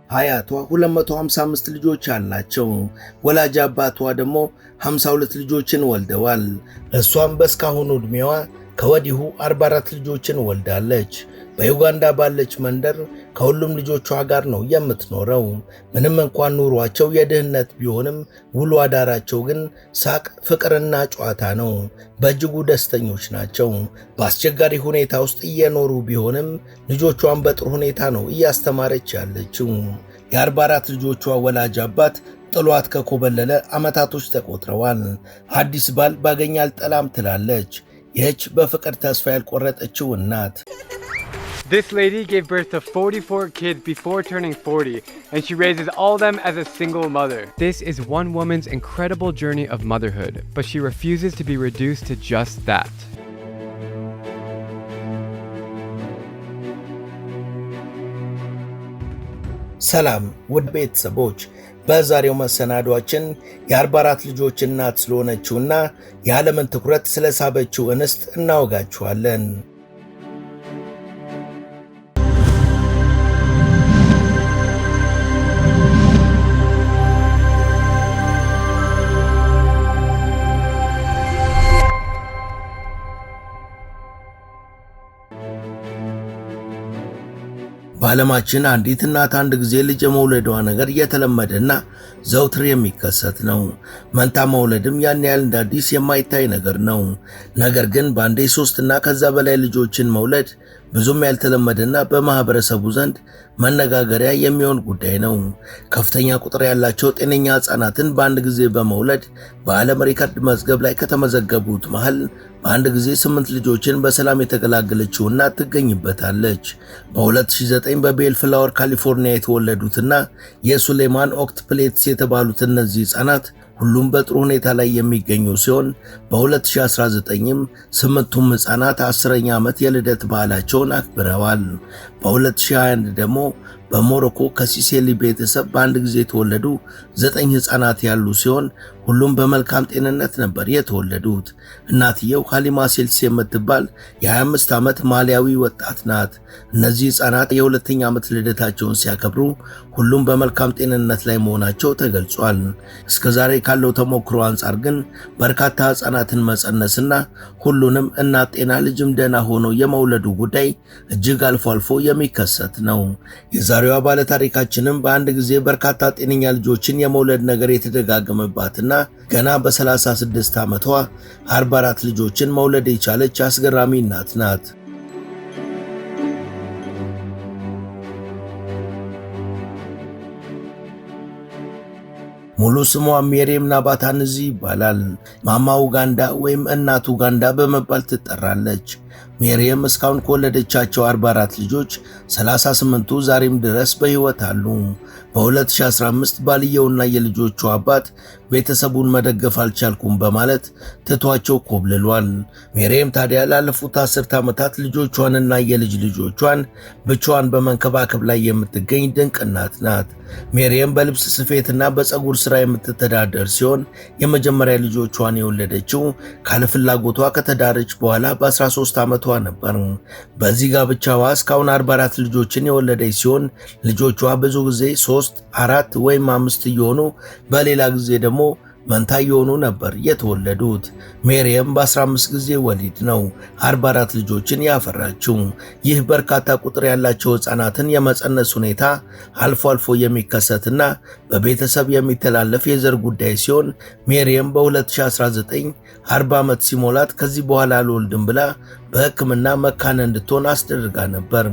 አያቷ 255 ልጆች አላቸው። ወላጅ አባቷ ደግሞ 52 ልጆችን ወልደዋል። እሷም በእስካሁኑ ዕድሜዋ ከወዲሁ 44 ልጆችን ወልዳለች። በዩጋንዳ ባለች መንደር ከሁሉም ልጆቿ ጋር ነው የምትኖረው። ምንም እንኳን ኑሯቸው የድህነት ቢሆንም ውሎ አዳራቸው ግን ሳቅ፣ ፍቅርና ጨዋታ ነው። በእጅጉ ደስተኞች ናቸው። በአስቸጋሪ ሁኔታ ውስጥ እየኖሩ ቢሆንም ልጆቿን በጥሩ ሁኔታ ነው እያስተማረች ያለችው። የ44 ልጆቿ ወላጅ አባት ጥሏት ከኮበለለ ዓመታቶች ተቆጥረዋል። አዲስ ባል ባገኝ አልጠላም ትላለች ይህች በፍቅር ተስፋ ያልቆረጠችው እናት። This lady gave birth to 44 kids before turning 40, and she raises all of them as a single mother. This is one woman's incredible journey of motherhood, but she refuses to be reduced to just that. ሰላም ውድ ቤተሰቦች፣ በዛሬው መሰናዷችን የ44 ልጆች እናት ስለሆነችውና የዓለምን ትኩረት ስለሳበችው እንስት እናወጋችኋለን። በዓለማችን አንዲት እናት አንድ ጊዜ ልጅ የመውለዷ ነገር የተለመደና ዘውትር የሚከሰት ነው። መንታ መውለድም ያን ያህል እንደ አዲስ የማይታይ ነገር ነው። ነገር ግን በአንዴ 3 እና ከዛ በላይ ልጆችን መውለድ ብዙም ያልተለመደና በማህበረሰቡ ዘንድ መነጋገሪያ የሚሆን ጉዳይ ነው። ከፍተኛ ቁጥር ያላቸው ጤነኛ ሕፃናትን በአንድ ጊዜ በመውለድ በዓለም ሪከርድ መዝገብ ላይ ከተመዘገቡት መሃል በአንድ ጊዜ 8 ልጆችን በሰላም የተገላገለችው እናት ትገኝበታለች። በ2009 በቤል ፍላወር ካሊፎርኒያ የተወለዱትና የሱሌማን ኦክትፕሌትስ የተባሉት እነዚህ ሕፃናት ሁሉም በጥሩ ሁኔታ ላይ የሚገኙ ሲሆን በ2019ም 8ቱም ሕፃናት 10ኛ ዓመት የልደት በዓላቸውን አክብረዋል። በ2021 ደግሞ በሞሮኮ ከሲሴሊ ቤተሰብ በአንድ ጊዜ የተወለዱ 9 ሕፃናት ያሉ ሲሆን ሁሉም በመልካም ጤንነት ነበር የተወለዱት። እናትየው ሃሊማ ሴልሲ የምትባል የ25 ዓመት ማሊያዊ ወጣት ናት። እነዚህ ሕፃናት የ2ኛ ዓመት ልደታቸውን ሲያከብሩ ሁሉም በመልካም ጤንነት ላይ መሆናቸው ተገልጿል። እስከዛሬ ካለው ተሞክሮ አንጻር ግን በርካታ ሕፃናትን መጸነስና ሁሉንም እናት ጤና ልጅም ደህና ሆኖ የመውለዱ ጉዳይ እጅግ አልፎ አልፎ የሚከሰት ነው። የዛሬዋ ባለ ታሪካችንም በአንድ ጊዜ በርካታ ጤነኛ ልጆችን የመውለድ ነገር የተደጋገመባትና ገና በ36 ዓመቷ 44 ልጆችን መውለድ የቻለች አስገራሚ እናት ናት። ሙሉ ስሟ ሜሪየም ናባታንዚ ይባላል። ማማ ኡጋንዳ ወይም እናት ኡጋንዳ በመባል ትጠራለች። ሜሪየም እስካሁን ከወለደቻቸው 44 ልጆች 38ቱ ዛሬም ድረስ በሕይወት አሉ። በ2015 ባልየውና የልጆቹ አባት ቤተሰቡን መደገፍ አልቻልኩም በማለት ትቷቸው ኮብልሏል። ሜሪየም ታዲያ ላለፉት 10 ዓመታት ልጆቿንና የልጅ ልጆቿን ብቻዋን በመንከባከብ ላይ የምትገኝ ድንቅ እናት ናት። ሜሪየም በልብስ ስፌትና በፀጉር ሥራ የምትተዳደር ሲሆን የመጀመሪያ ልጆቿን የወለደችው ካለፍላጎቷ ከተዳረች በኋላ በ13 ዓመቷ ነበር። በዚህ ጋብቻዋ እስካሁን 44 ልጆችን የወለደች ሲሆን ልጆቿ ብዙ ጊዜ 3፣ 4 ወይም 5 እየሆኑ በሌላ ጊዜ ደግሞ መንታ የሆኑ ነበር የተወለዱት። ሜሪየም በ15 ጊዜ ወሊድ ነው 44 ልጆችን ያፈራችው። ይህ በርካታ ቁጥር ያላቸው ሕፃናትን የመጸነስ ሁኔታ አልፎ አልፎ የሚከሰትና በቤተሰብ የሚተላለፍ የዘር ጉዳይ ሲሆን ሜሪየም በ2019 40 ዓመት ሲሞላት ከዚህ በኋላ አልወልድም ብላ በሕክምና መካን እንድትሆን አስደርጋ ነበር።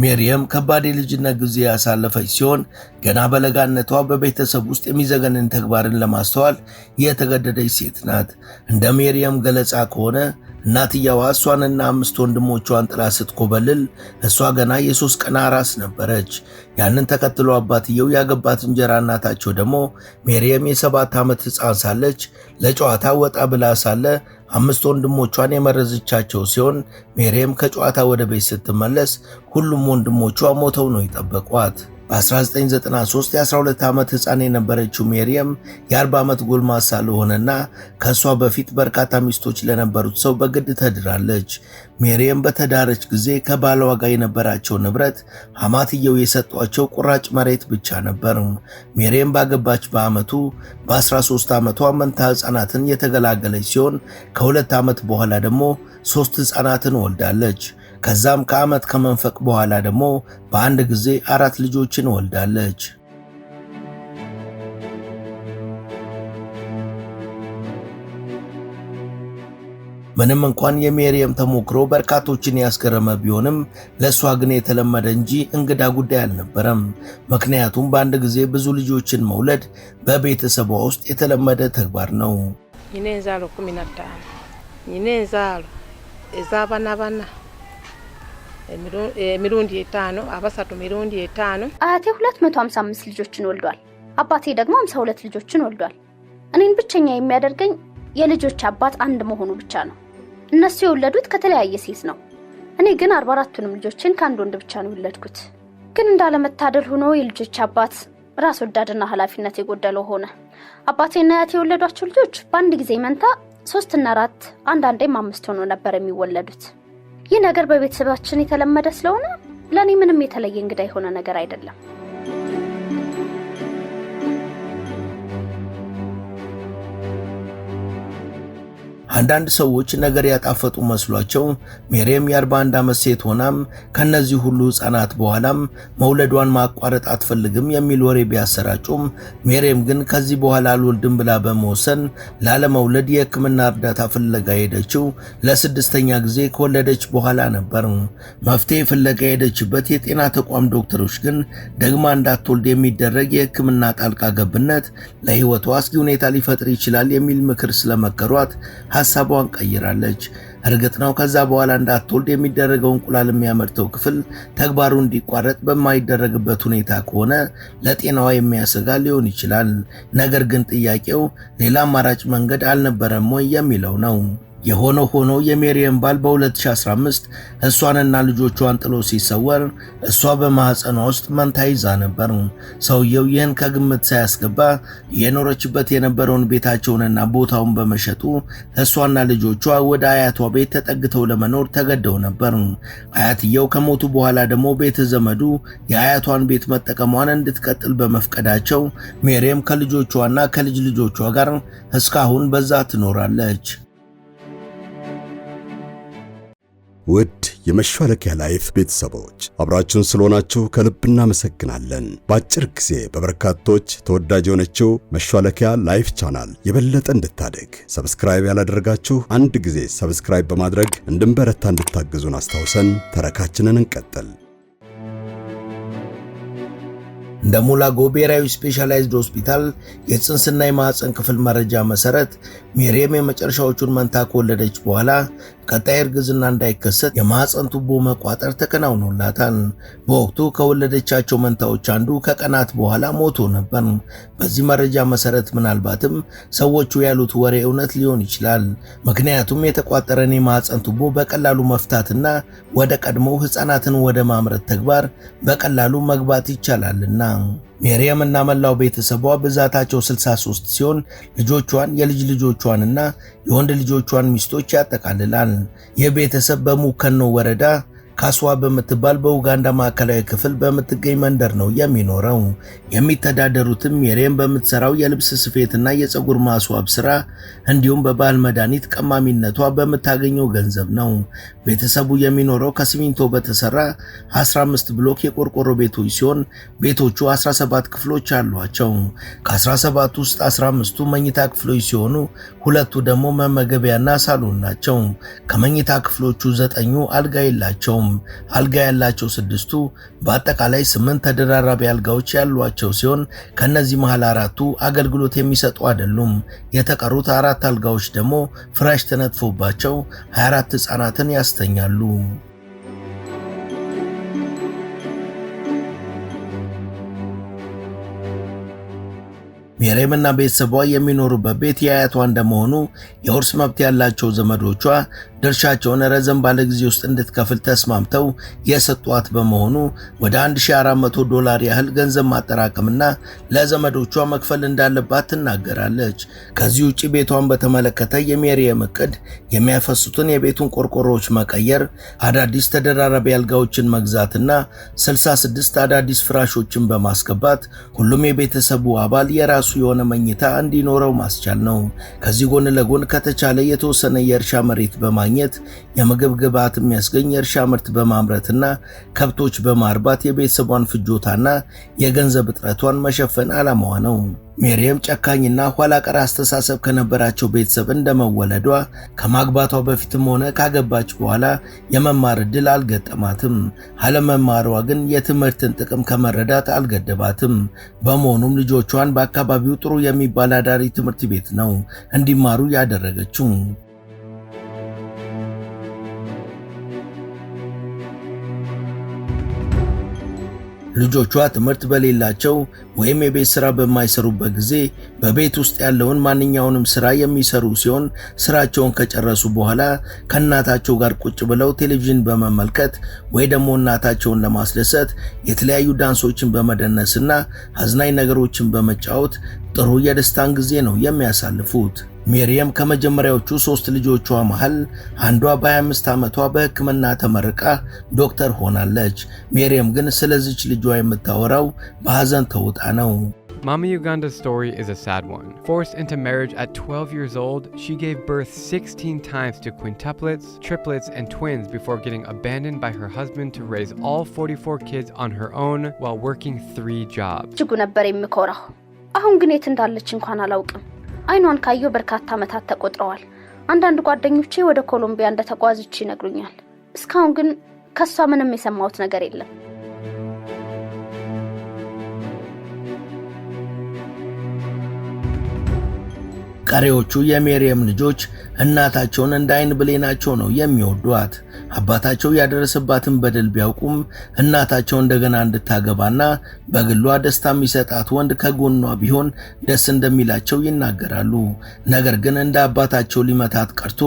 ሜሪየም ከባድ የልጅነት ጊዜ ያሳለፈች ሲሆን ገና በለጋነቷ በቤተሰብ ውስጥ የሚዘገንን ተግባርን ለማስተዋል የተገደደች ሴት ናት። እንደ ሜሪየም ገለጻ ከሆነ እናትየዋ እሷንና 5 ወንድሞቿን ጥላ ስትኮበልል እሷ ገና የ3 ቀን አራስ ነበረች። ያንን ተከትሎ አባትየው ያገባት እንጀራ እናታቸው ደግሞ ሜሪየም የ7 ዓመት ሕፃን ሳለች ለጨዋታ ወጣ ብላ ሳለ 5 ወንድሞቿን የመረዘቻቸው ሲሆን ሜሪየም ከጨዋታ ወደ ቤት ስትመለስ ሁሉም ወንድሞቿ ሞተው ነው የጠበቋት። በ1993 የ12 ዓመት ሕፃን የነበረችው ሜሪየም የ40 ዓመት ጎልማሳ ለሆነና ከሷ በፊት በርካታ ሚስቶች ለነበሩት ሰው በግድ ተድራለች። ሜሪየም በተዳረች ጊዜ ከባሏ ጋር የነበራቸው ንብረት ሐማትየው የሰጧቸው ቁራጭ መሬት ብቻ ነበር። ሜሪየም ባገባች በዓመቱ በ13 ዓመቷ መንታ ሕፃናትን የተገላገለች ሲሆን ከ2 ዓመት በኋላ ደግሞ 3 ሕፃናትን ወልዳለች። ከዛም ከዓመት ከመንፈቅ በኋላ ደግሞ በአንድ ጊዜ 4 ልጆችን ወልዳለች። ምንም እንኳን የሜሪየም ተሞክሮ በርካቶችን ያስገረመ ቢሆንም ለሷ ግን የተለመደ እንጂ እንግዳ ጉዳይ አልነበረም። ምክንያቱም በአንድ ጊዜ ብዙ ልጆችን መውለድ በቤተሰቧ ውስጥ የተለመደ ተግባር ነው። ይነዛሉ 15 ይነዛሉ እዛባናባና ሚሩንዲ የታኑ አባሳቱ ሚሩንዲ የታኑ አያቴ 255 ልጆችን ወልዷል። አባቴ ደግሞ 52 ልጆችን ወልዷል። እኔን ብቸኛ የሚያደርገኝ የልጆች አባት አንድ መሆኑ ብቻ ነው። እነሱ የወለዱት ከተለያየ ሴት ነው። እኔ ግን 44ቱንም ልጆችን ከአንድ ወንድ ብቻ ነው የወለድኩት። ግን እንዳለመታደል ሆኖ የልጆች አባት ራስ ወዳድና ኃላፊነት የጎደለው ሆነ። አባቴና አያቴ የወለዷቸው ልጆች በአንድ ጊዜ መንታ 3 እና 4 አንዳንዴም 5 ሆኖ ነበር የሚወለዱት። ይህ ነገር በቤተሰባችን የተለመደ ስለሆነ ለኔ ምንም የተለየ እንግዳ የሆነ ነገር አይደለም። አንዳንድ ሰዎች ነገር ያጣፈጡ መስሏቸው ሜሪየም የ41 ዓመት ሴት ሆናም ከነዚህ ሁሉ ሕፃናት በኋላም መውለዷን ማቋረጥ አትፈልግም የሚል ወሬ ቢያሰራጩም ሜሪየም ግን ከዚህ በኋላ አልወልድም ብላ በመወሰን ላለመውለድ የሕክምና እርዳታ ፍለጋ ሄደችው ለ6ኛ ጊዜ ከወለደች በኋላ ነበር። መፍትሄ ፍለጋ ሄደችበት የጤና ተቋም ዶክተሮች ግን ደግማ እንዳትወልድ የሚደረግ የሕክምና ጣልቃ ገብነት ለሕይወቷ አስጊ ሁኔታ ሊፈጥር ይችላል የሚል ምክር ስለመከሯት ሐሳቧን ቀይራለች። እርግጥ ነው ከዛ በኋላ እንዳትወልድ የሚደረገው እንቁላል የሚያመርተው ክፍል ተግባሩ እንዲቋረጥ በማይደረግበት ሁኔታ ከሆነ ለጤናዋ የሚያሰጋ ሊሆን ይችላል። ነገር ግን ጥያቄው ሌላ አማራጭ መንገድ አልነበረም ወይ የሚለው ነው። የሆነ ሆኖ የሜሪየም ባል በ2015 እሷንና ልጆቿን ጥሎ ሲሰወር እሷ በማህፀኗ ውስጥ መንታ ይዛ ነበር። ሰውየው ይህን ከግምት ሳያስገባ የኖረችበት የነበረውን ቤታቸውንና ቦታውን በመሸጡ እሷና ልጆቿ ወደ አያቷ ቤት ተጠግተው ለመኖር ተገደው ነበር። አያትየው ከሞቱ በኋላ ደግሞ ቤተ ዘመዱ የአያቷን ቤት መጠቀሟን እንድትቀጥል በመፍቀዳቸው ሜሪየም ከልጆቿና ከልጅ ልጆቿ ጋር እስካሁን በዛ ትኖራለች። ውድ የመሿለኪያ ላይፍ ቤተሰቦች አብራችሁን ስለሆናችሁ ከልብ እናመሰግናለን። በአጭር ጊዜ በበርካቶች ተወዳጅ የሆነችው መሿለኪያ ላይፍ ቻናል የበለጠ እንድታድግ ሰብስክራይብ ያላደረጋችሁ አንድ ጊዜ ሰብስክራይብ በማድረግ እንድንበረታ እንድታግዙን አስታውሰን ተረካችንን እንቀጥል። እንደ ሙላጎ ብሔራዊ ስፔሻላይዝድ ሆስፒታል የጽንስና የማህፀን ክፍል መረጃ መሰረት ሜሪየም የመጨረሻዎቹን መንታ ከወለደች በኋላ ቀጣይ እርግዝና እንዳይከሰት የማህፀን ቱቦ መቋጠር ተከናውኖላታል። በወቅቱ ከወለደቻቸው መንታዎች አንዱ ከቀናት በኋላ ሞቶ ነበር። በዚህ መረጃ መሰረት ምናልባትም ሰዎቹ ያሉት ወሬ እውነት ሊሆን ይችላል። ምክንያቱም የተቋጠረን የማህፀን ቱቦ በቀላሉ መፍታትና ወደ ቀድሞው ሕፃናትን ወደ ማምረት ተግባር በቀላሉ መግባት ይቻላልና። ሜሪየም እና መላው ቤተሰቧ ብዛታቸው 63 ሲሆን ልጆቿን፣ የልጅ ልጆቿንና የወንድ ልጆቿን ሚስቶች ያጠቃልላል። የቤተሰብ በሙከኖ ወረዳ ካስዋ በምትባል በኡጋንዳ ማዕከላዊ ክፍል በምትገኝ መንደር ነው የሚኖረው። የሚተዳደሩትም ሜሪየም በምትሰራው የልብስ ስፌትና የፀጉር ማስዋብ ስራ እንዲሁም በባህል መድኃኒት ቀማሚነቷ በምታገኘው ገንዘብ ነው። ቤተሰቡ የሚኖረው ከሲሚንቶ በተሰራ 15 ብሎክ የቆርቆሮ ቤቶች ሲሆን ቤቶቹ 17 ክፍሎች አሏቸው። ከ17 ውስጥ 15ቱ መኝታ ክፍሎች ሲሆኑ ሁለቱ ደግሞ መመገቢያና ሳሎን ናቸው። ከመኝታ ክፍሎቹ 9ኙ አልጋ የላቸውም። አልጋ ያላቸው 6ቱ በአጠቃላይ 8 ተደራራቢ አልጋዎች ያሏቸው ሲሆን ከነዚህ መሃል 4ቱ አገልግሎት የሚሰጡ አይደሉም። የተቀሩት 4 አልጋዎች ደግሞ ፍራሽ ተነጥፎባቸው 24 ሕፃናትን ያስተኛሉ። ሜሪየምና ቤተሰቧ የሚኖሩበት ቤት የአያቷ እንደመሆኑ የውርስ መብት ያላቸው ዘመዶቿ ድርሻቸውን ረዘም ባለ ጊዜ ውስጥ እንድትከፍል ተስማምተው የሰጧት በመሆኑ ወደ $1400 ያህል ገንዘብ ማጠራቀምና ለዘመዶቿ መክፈል እንዳለባት ትናገራለች። ከዚህ ውጪ ቤቷን በተመለከተ የሜሪየም እቅድ የሚያፈሱትን የቤቱን ቆርቆሮዎች መቀየር፣ አዳዲስ ተደራራቢ አልጋዎችን መግዛትና 66 አዳዲስ ፍራሾችን በማስገባት ሁሉም የቤተሰቡ አባል የራሱ የሆነ መኝታ እንዲኖረው ማስቻል ነው። ከዚህ ጎን ለጎን ከተቻለ የተወሰነ የእርሻ መሬት በማግኘት የምግብ ግብዓት የሚያስገኝ የእርሻ ምርት በማምረትና ከብቶች በማርባት የቤተሰቧን ፍጆታና የገንዘብ እጥረቷን መሸፈን ዓላማዋ ነው። ሜሪየም ጨካኝና ኋላ ቀር አስተሳሰብ ከነበራቸው ቤተሰብ እንደመወለዷ ከማግባቷ በፊትም ሆነ ካገባች በኋላ የመማር ዕድል አልገጠማትም። አለመማሯ ግን የትምህርትን ጥቅም ከመረዳት አልገደባትም። በመሆኑም ልጆቿን በአካባቢው ጥሩ የሚባል አዳሪ ትምህርት ቤት ነው እንዲማሩ ያደረገችው። ልጆቿ ትምህርት በሌላቸው ወይም የቤት ስራ በማይሰሩበት ጊዜ በቤት ውስጥ ያለውን ማንኛውንም ስራ የሚሰሩ ሲሆን ስራቸውን ከጨረሱ በኋላ ከእናታቸው ጋር ቁጭ ብለው ቴሌቪዥን በመመልከት ወይ ደግሞ እናታቸውን ለማስደሰት የተለያዩ ዳንሶችን በመደነስና አዝናኝ ነገሮችን በመጫወት ጥሩ የደስታን ጊዜ ነው የሚያሳልፉት። ሜሪየም ከመጀመሪያዎቹ 3 ልጆቿ መሃል አንዷ በ25 ዓመቷ በሕክምና ተመርቃ ዶክተር ሆናለች። ሜሪየም ግን ስለዚች ልጇ የምታወራው በሐዘን ተውጣ ነው። Mama Uganda's story is a sad one. Forced into marriage at 12 years old, she gave birth 16 times to quintuplets, triplets, and twins before getting abandoned by her husband to raise all 44 kids on her own while working 3 jobs. እጅጉ ነበር የምኮራው። አሁን ግን የት እንዳለች እንኳን አላውቅም። አይኗን ካየሁ በርካታ ዓመታት ተቆጥረዋል። አንዳንድ ጓደኞቼ ወደ ኮሎምቢያ እንደተጓዘች ይነግሩኛል። እስካሁን ግን ከሷ ምንም የሰማሁት ነገር የለም። ቀሪዎቹ የሜሪየም ልጆች እናታቸውን እንደ አይን ብሌናቸው ነው የሚወዷት። አባታቸው ያደረሰባትን በደል ቢያውቁም እናታቸው እንደገና እንድታገባና በግሏ ደስታ የሚሰጣት ወንድ ከጎኗ ቢሆን ደስ እንደሚላቸው ይናገራሉ። ነገር ግን እንደ አባታቸው ሊመታት ቀርቶ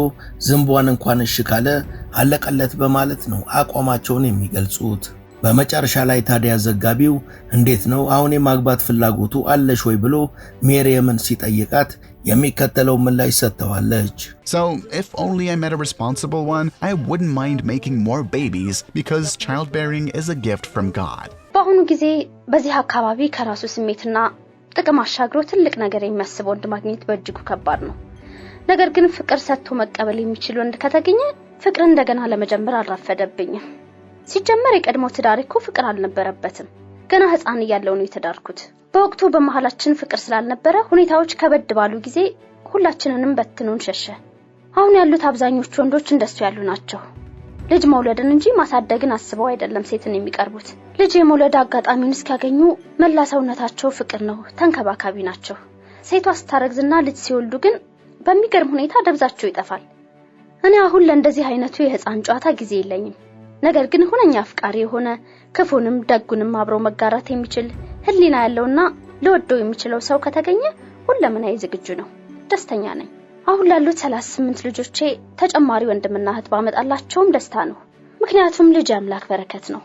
ዝንቧን እንኳን እሺ ካለ አለቀለት በማለት ነው አቋማቸውን የሚገልጹት። በመጨረሻ ላይ ታዲያ ዘጋቢው እንዴት ነው አሁን የማግባት ፍላጎቱ አለሽ ወይ ብሎ ሜሪየምን ሲጠይቃት የሚከተለው ምላሽ ሰጥተዋለች። So, if only I met a responsible one, I wouldn't mind making more babies because childbearing is a gift from God. በአሁኑ ጊዜ በዚህ አካባቢ ከራሱ ስሜትና ጥቅም አሻግሮ ትልቅ ነገር የሚያስብ ወንድ ማግኘት በእጅጉ ከባድ ነው። ነገር ግን ፍቅር ሰጥቶ መቀበል የሚችል ወንድ ከተገኘ ፍቅር እንደገና ለመጀመር አልረፈደብኝም። ሲጀመር የቀድሞ ትዳሬ እኮ ፍቅር አልነበረበትም። ገና ህፃን እያለሁ ነው የተዳርኩት። በወቅቱ በመሃላችን ፍቅር ስላልነበረ ሁኔታዎች ከበድ ባሉ ጊዜ ሁላችንንም በትኑን ሸሸ። አሁን ያሉት አብዛኞቹ ወንዶች እንደሱ ያሉ ናቸው። ልጅ መውለድን እንጂ ማሳደግን አስበው አይደለም ሴትን የሚቀርቡት። ልጅ የመውለድ አጋጣሚውን እስኪያገኙ መላ ሰውነታቸው ፍቅር ነው፣ ተንከባካቢ ናቸው። ሴቷ ስታረግዝና ልጅ ሲወልዱ ግን በሚገርም ሁኔታ ደብዛቸው ይጠፋል። እኔ አሁን ለእንደዚህ አይነቱ የህፃን ጨዋታ ጊዜ የለኝም። ነገር ግን ሁነኛ አፍቃሪ የሆነ ክፉንም ደጉንም አብሮ መጋራት የሚችል ህሊና ያለውና ለወደው የሚችለው ሰው ከተገኘ ሁለመናዬ ዝግጁ ነው። ደስተኛ ነኝ። አሁን ላሉት 38 ልጆቼ ተጨማሪ ወንድምና እህት ባመጣላቸውም ደስታ ነው። ምክንያቱም ልጅ አምላክ በረከት ነው።